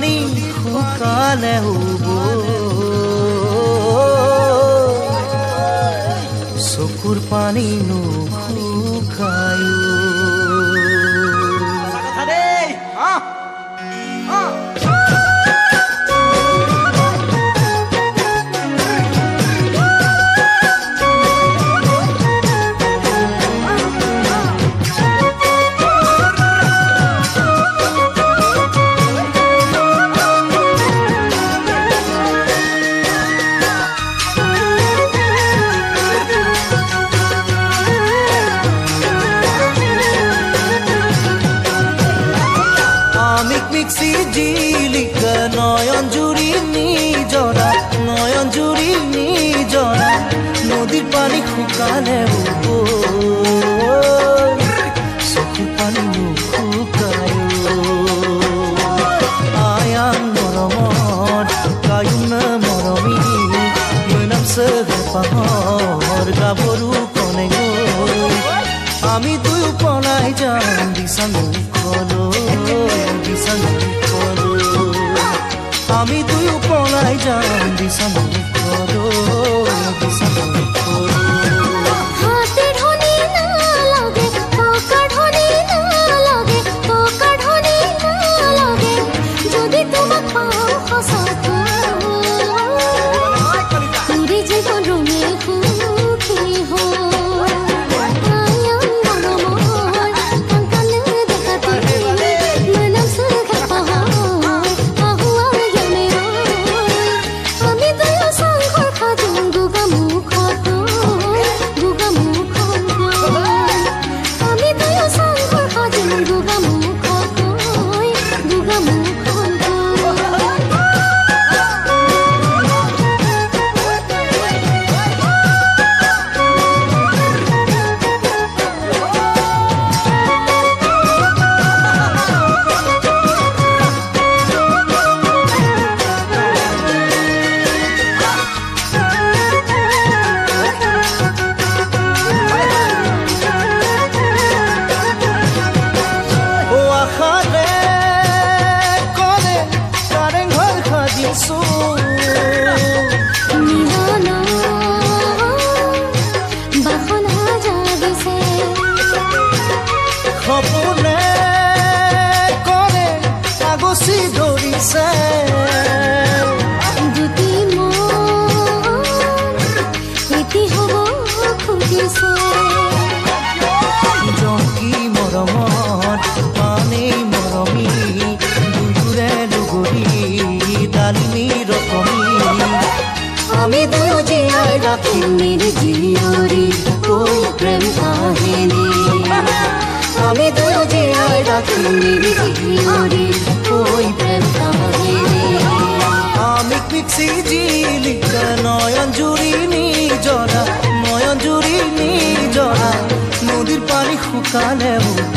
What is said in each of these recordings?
পানী শুকালে হ'ব চকুৰ পানী নুশুকায় নয়ন জুড়ি নিজৰা নয়ন জুড়ি নিজৰা নদীৰ পানি শুকালে হ'ব চকুৰ পানী নুশুকায় আয়ান মৰমত কায়ুম মৰমি মোনামছে পাহৰ গাভৰু কনে গৈ আমি দুয়ো পলাই যাম দিছাঙলৈ আমি দুয়ো পলাই যাম দিছাঙলৈ সপোনে কৰে কাগজী ধৰিছে যদি এটি হ'ব খুজিছে জংকি মৰমত পানী মৰমি দুয়োৰে লগৰী ডালিমী ৰকমী আমি দুয়ো জীয়াই ৰাখিম নিৰ্জীয়ৰী কৈ প্ৰেম কাহিনী আমি দুয়ো জীয়াই ৰাখিম নিৰ্জীয়ৰী কৈ প্ৰেম কাহিনী আমি পিছি জিলিকা নয়ন জুৰি নিজৰা নয়ন জুৰি নিজৰা নদীৰ পানী শুকালে হ'ব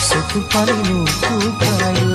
চকুৰ পানী নুশুকায়